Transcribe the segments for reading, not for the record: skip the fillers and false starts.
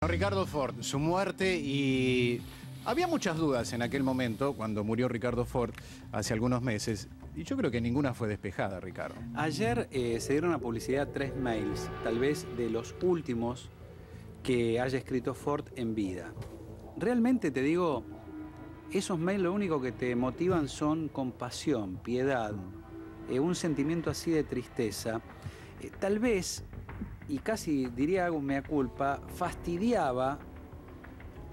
Bueno, Ricardo Ford, su muerte, y había muchas dudas en aquel momento, cuando murió Ricardo Ford, hace algunos meses, y yo creo que ninguna fue despejada, Ricardo. Ayer se dieron a publicidad 3 mails, tal vez de los últimos que haya escrito Ford en vida. Realmente te digo, esos mails lo único que te motivan son compasión, piedad, un sentimiento así de tristeza. Tal vez, y casi diría algo mea culpa, fastidiaba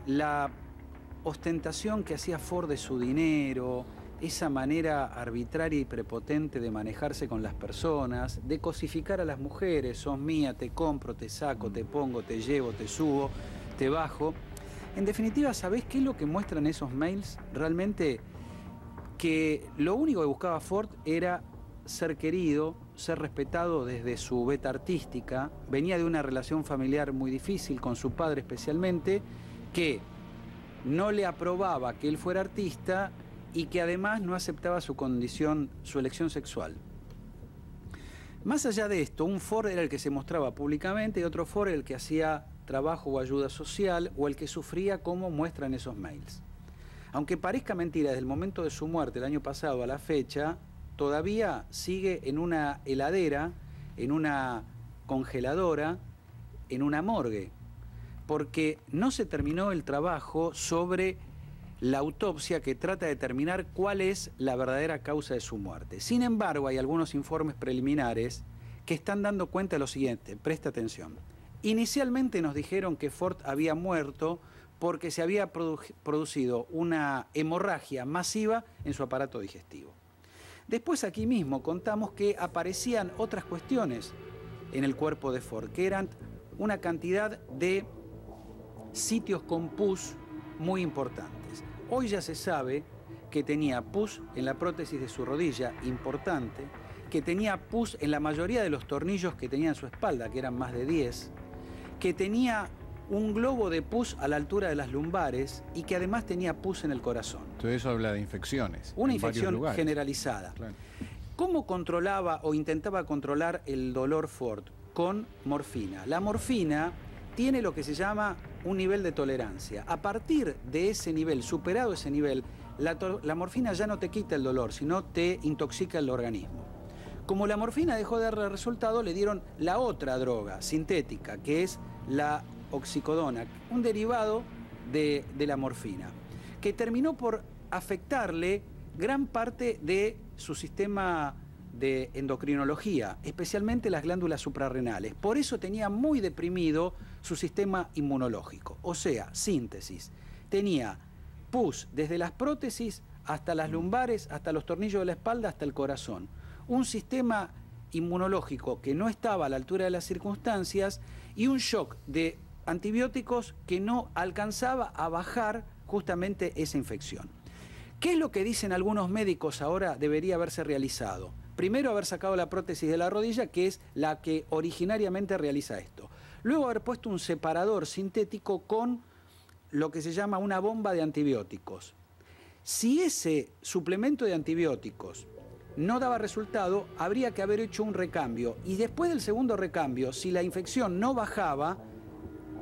la ostentación que hacía Ford de su dinero, esa manera arbitraria y prepotente de manejarse con las personas, de cosificar a las mujeres: sos mía, te compro, te saco, te pongo, te llevo, te subo, te bajo. En definitiva, ¿sabés qué es lo que muestran esos mails? Realmente que lo único que buscaba Ford era ser querido, ser respetado desde su beta artística. Venía de una relación familiar muy difícil con su padre especialmente, que no le aprobaba que él fuera artista y que además no aceptaba su condición, su elección sexual. Más allá de esto, un Ford era el que se mostraba públicamente y otro Ford era el que hacía trabajo o ayuda social, o el que sufría, como muestran esos mails. Aunque parezca mentira, desde el momento de su muerte el año pasado a la fecha, todavía sigue en una heladera, en una congeladora, en una morgue, porque no se terminó el trabajo sobre la autopsia que trata de determinar cuál es la verdadera causa de su muerte. Sin embargo, hay algunos informes preliminares que están dando cuenta de lo siguiente, presta atención. Inicialmente nos dijeron que Ford había muerto porque se había producido una hemorragia masiva en su aparato digestivo. Después aquí mismo contamos que aparecían otras cuestiones en el cuerpo de Ford, que eran una cantidad de sitios con pus muy importantes. Hoy ya se sabe que tenía pus en la prótesis de su rodilla, importante, que tenía pus en la mayoría de los tornillos que tenía en su espalda, que eran más de 10, que tenía un globo de pus a la altura de las lumbares y que además tenía pus en el corazón. Todo eso habla de infecciones. Una infección generalizada. Claro. ¿Cómo controlaba o intentaba controlar el dolor Ford? Con morfina. La morfina tiene lo que se llama un nivel de tolerancia. A partir de ese nivel, superado ese nivel, la morfina ya no te quita el dolor, sino te intoxica el organismo. Como la morfina dejó de dar resultado, le dieron la otra droga sintética, que es la oxicodona, un derivado de la morfina, que terminó por afectarle gran parte de su sistema de endocrinología, especialmente las glándulas suprarrenales. Por eso tenía muy deprimido su sistema inmunológico. O sea, síntesis, tenía pus desde las prótesis hasta las lumbares, hasta los tornillos de la espalda, hasta el corazón. Un sistema inmunológico que no estaba a la altura de las circunstancias y un shock de antibióticos que no alcanzaba a bajar justamente esa infección. ¿Qué es lo que dicen algunos médicos ahora debería haberse realizado? Primero, haber sacado la prótesis de la rodilla, que es la que originariamente realiza esto. Luego, haber puesto un separador sintético con lo que se llama una bomba de antibióticos. Si ese suplemento de antibióticos no daba resultado, habría que haber hecho un recambio. Y después del segundo recambio, si la infección no bajaba,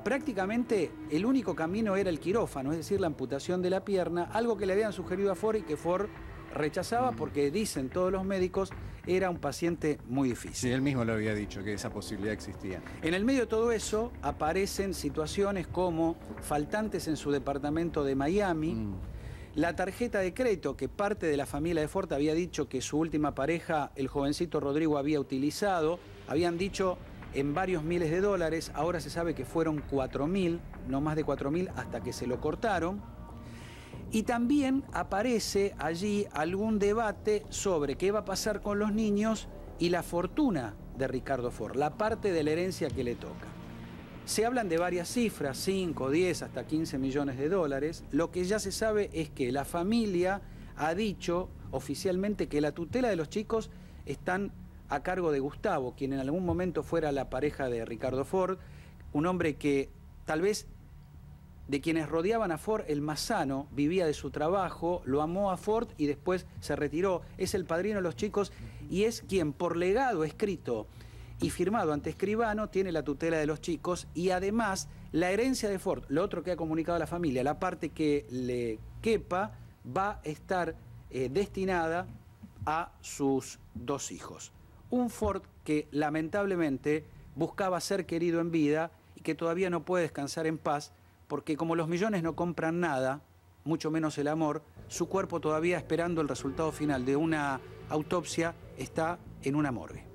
prácticamente el único camino era el quirófano, es decir, la amputación de la pierna, algo que le habían sugerido a Ford y que Ford rechazaba porque, dicen todos los médicos, era un paciente muy difícil. Sí, él mismo lo había dicho, que esa posibilidad existía. En el medio de todo eso aparecen situaciones como faltantes en su departamento de Miami, la tarjeta de crédito que parte de la familia de Ford había dicho que su última pareja, el jovencito Rodrigo, había utilizado, habían dicho en varios miles de dólares, ahora se sabe que fueron 4.000, no más de 4.000, hasta que se lo cortaron. Y también aparece allí algún debate sobre qué va a pasar con los niños y la fortuna de Ricardo Ford, la parte de la herencia que le toca. Se hablan de varias cifras, 5, 10, hasta 15 millones de dólares. Lo que ya se sabe es que la familia ha dicho oficialmente que la tutela de los chicos están a cargo de Gustavo, quien en algún momento fuera la pareja de Ricardo Ford, un hombre que tal vez de quienes rodeaban a Ford el más sano, vivía de su trabajo, lo amó a Ford y después se retiró. Es el padrino de los chicos y es quien, por legado escrito y firmado ante escribano, tiene la tutela de los chicos y además La herencia de Ford, lo otro que ha comunicado a la familia, la parte que le quepa, va a estar destinada a sus 2 hijos. Un Ford que lamentablemente buscaba ser querido en vida y que todavía no puede descansar en paz, porque como los millones no compran nada, mucho menos el amor, su cuerpo todavía esperando el resultado final de una autopsia está en una morgue.